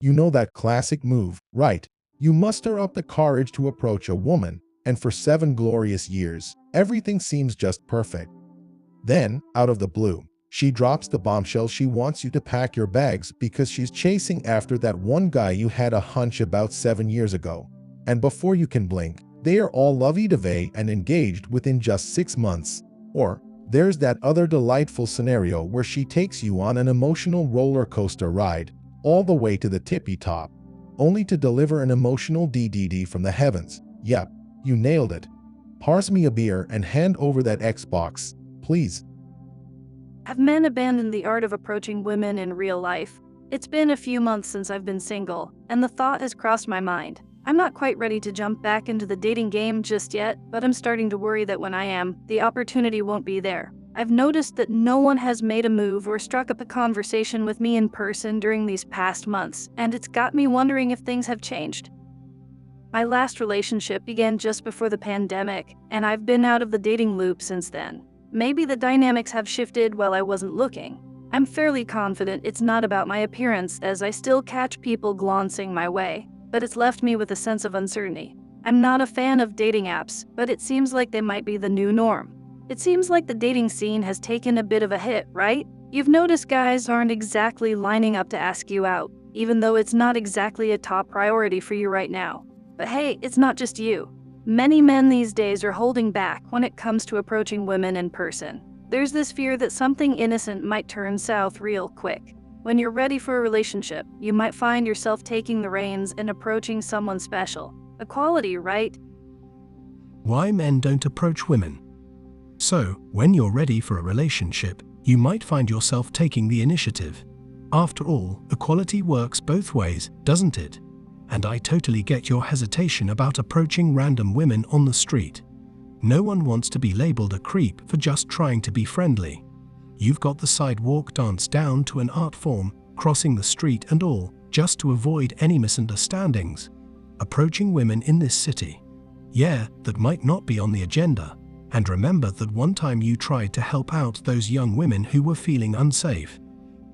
You know that classic move, right? You muster up the courage to approach a woman, and for 7 glorious years, everything seems just perfect. Then, out of the blue, she drops the bombshell. She wants you to pack your bags because she's chasing after that one guy you had a hunch about 7 years ago. And before you can blink, they are all lovey-dovey and engaged within just 6 months. Or, there's that other delightful scenario where she takes you on an emotional roller coaster ride, all the way to the tippy top, only to deliver an emotional DDD from the heavens. Yep, you nailed it. Pass me a beer and hand over that Xbox, please. Have men abandoned the art of approaching women in real life? It's been a few months since I've been single, and the thought has crossed my mind. I'm not quite ready to jump back into the dating game just yet, but I'm starting to worry that when I am, the opportunity won't be there. I've noticed that no one has made a move or struck up a conversation with me in person during these past months, and it's got me wondering if things have changed. My last relationship began just before the pandemic, and I've been out of the dating loop since then. Maybe the dynamics have shifted while I wasn't looking. I'm fairly confident it's not about my appearance, as I still catch people glancing my way, but it's left me with a sense of uncertainty. I'm not a fan of dating apps, but it seems like they might be the new norm. It seems like the dating scene has taken a bit of a hit, right? You've noticed guys aren't exactly lining up to ask you out, even though it's not exactly a top priority for you right now. But hey, it's not just you. Many men these days are holding back when it comes to approaching women in person. There's this fear that something innocent might turn south real quick. When you're ready for a relationship, you might find yourself taking the reins and approaching someone special. Equality, right? Why men don't approach women? So, when you're ready for a relationship, you might find yourself taking the initiative. After all, equality works both ways, doesn't it? And I totally get your hesitation about approaching random women on the street. No one wants to be labeled a creep for just trying to be friendly. You've got the sidewalk dance down to an art form, crossing the street and all, just to avoid any misunderstandings. Approaching women in this city. Yeah, that might not be on the agenda. And remember that one time you tried to help out those young women who were feeling unsafe.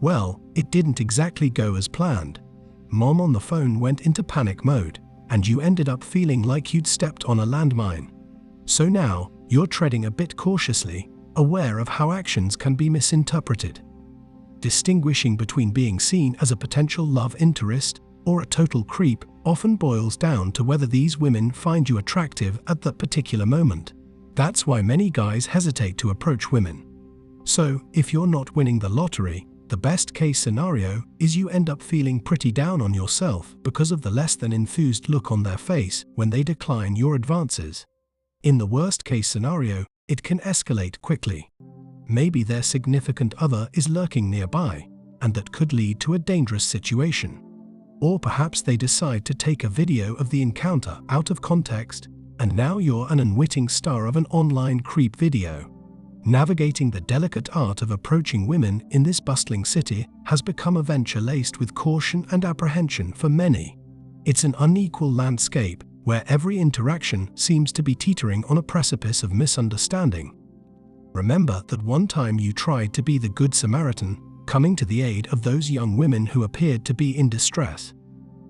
Well, it didn't exactly go as planned. Mom on the phone went into panic mode, and you ended up feeling like you'd stepped on a landmine. So now, you're treading a bit cautiously, aware of how actions can be misinterpreted. Distinguishing between being seen as a potential love interest or a total creep often boils down to whether these women find you attractive at that particular moment. That's why many guys hesitate to approach women. So, if you're not winning the lottery, the best case scenario is you end up feeling pretty down on yourself because of the less than enthused look on their face when they decline your advances. In the worst case scenario, it can escalate quickly. Maybe their significant other is lurking nearby, and that could lead to a dangerous situation. Or perhaps they decide to take a video of the encounter out of context, and now you're an unwitting star of an online creep video. Navigating the delicate art of approaching women in this bustling city has become a venture laced with caution and apprehension for many. It's an unequal landscape where every interaction seems to be teetering on a precipice of misunderstanding. Remember that one time you tried to be the Good Samaritan, coming to the aid of those young women who appeared to be in distress.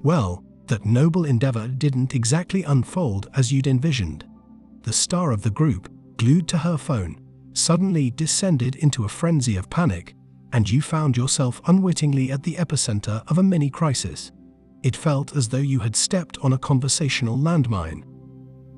Well, that noble endeavor didn't exactly unfold as you'd envisioned. The star of the group, glued to her phone, suddenly descended into a frenzy of panic, and you found yourself unwittingly at the epicenter of a mini crisis. It felt as though you had stepped on a conversational landmine.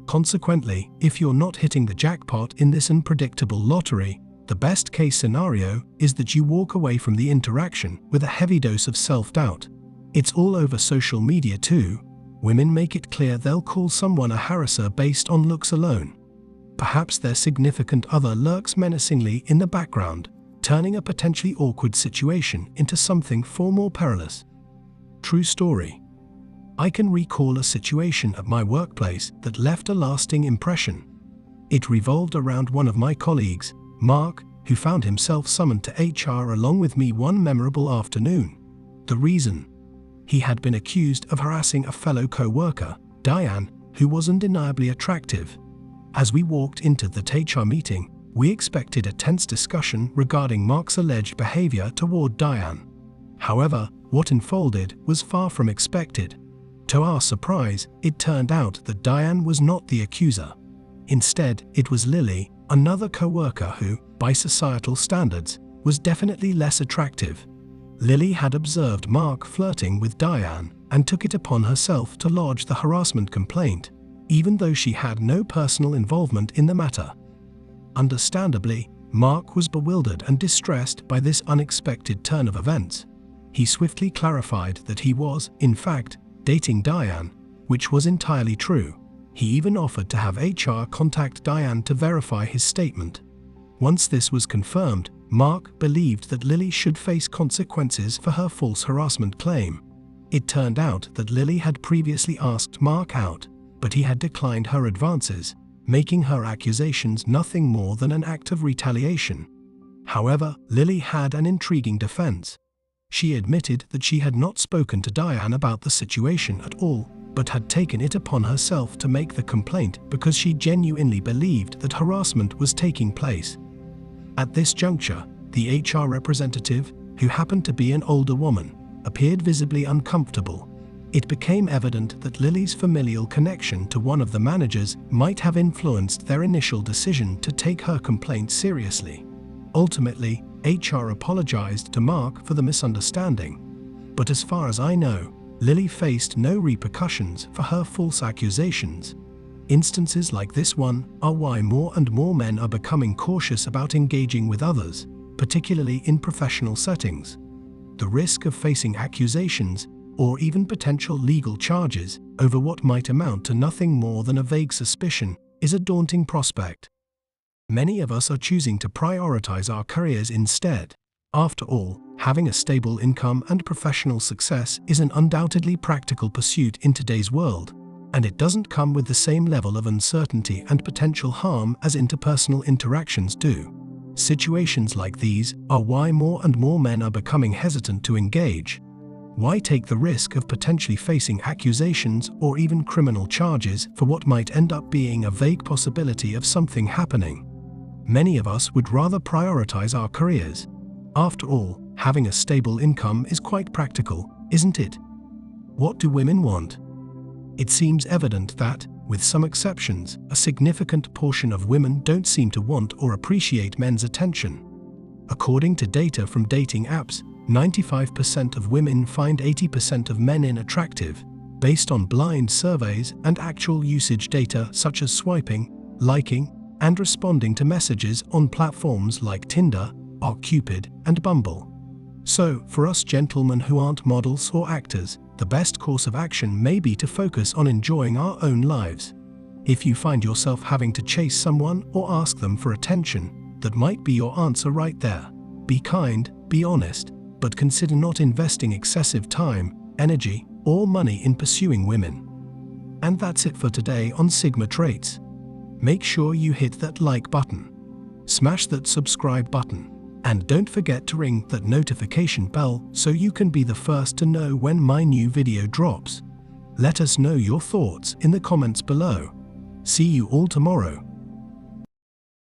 Consequently, if you're not hitting the jackpot in this unpredictable lottery, the best case scenario is that you walk away from the interaction with a heavy dose of self-doubt. It's all over social media too. Women make it clear they'll call someone a harasser based on looks alone. Perhaps their significant other lurks menacingly in the background, turning a potentially awkward situation into something far more perilous. True story. I can recall a situation at my workplace that left a lasting impression. It revolved around one of my colleagues, Mark, who found himself summoned to HR along with me one memorable afternoon. The reason? He had been accused of harassing a fellow co-worker, Diane, who was undeniably attractive. As we walked into the HR meeting, we expected a tense discussion regarding Mark's alleged behavior toward Diane. However, what unfolded was far from expected. To our surprise, it turned out that Diane was not the accuser. Instead, it was Lily, another co-worker who, by societal standards, was definitely less attractive. Lily had observed Mark flirting with Diane and took it upon herself to lodge the harassment complaint, even though she had no personal involvement in the matter. Understandably, Mark was bewildered and distressed by this unexpected turn of events. He swiftly clarified that he was, in fact, dating Diane, which was entirely true. He even offered to have HR contact Diane to verify his statement. Once this was confirmed, Mark believed that Lily should face consequences for her false harassment claim. It turned out that Lily had previously asked Mark out, but he had declined her advances, making her accusations nothing more than an act of retaliation. However, Lily had an intriguing defense. She admitted that she had not spoken to Diane about the situation at all, but had taken it upon herself to make the complaint because she genuinely believed that harassment was taking place. At this juncture, the HR representative, who happened to be an older woman, appeared visibly uncomfortable. It became evident that Lily's familial connection to one of the managers might have influenced their initial decision to take her complaint seriously. Ultimately, HR apologized to Mark for the misunderstanding. But as far as I know, Lily faced no repercussions for her false accusations. Instances like this one are why more and more men are becoming cautious about engaging with others, particularly in professional settings. The risk of facing accusations or even potential legal charges over what might amount to nothing more than a vague suspicion is a daunting prospect. Many of us are choosing to prioritize our careers instead. After all, having a stable income and professional success is an undoubtedly practical pursuit in today's world, and it doesn't come with the same level of uncertainty and potential harm as interpersonal interactions do. Situations like these are why more and more men are becoming hesitant to engage. Why take the risk of potentially facing accusations or even criminal charges for what might end up being a vague possibility of something happening? Many of us would rather prioritize our careers. After all, having a stable income is quite practical, isn't it? What do women want? It seems evident that, with some exceptions, a significant portion of women don't seem to want or appreciate men's attention. According to data from dating apps, 95% of women find 80% of men unattractive, based on blind surveys and actual usage data such as swiping, liking, and responding to messages on platforms like Tinder, OkCupid, and Bumble. So, for us gentlemen who aren't models or actors, the best course of action may be to focus on enjoying our own lives. If you find yourself having to chase someone or ask them for attention, that might be your answer right there. Be kind, be honest, but consider not investing excessive time, energy, or money in pursuing women. And that's it for today on Sigma Traits. Make sure you hit that like button, smash that subscribe button, and don't forget to ring that notification bell so you can be the first to know when my new video drops. Let us know your thoughts in the comments below. See you all tomorrow.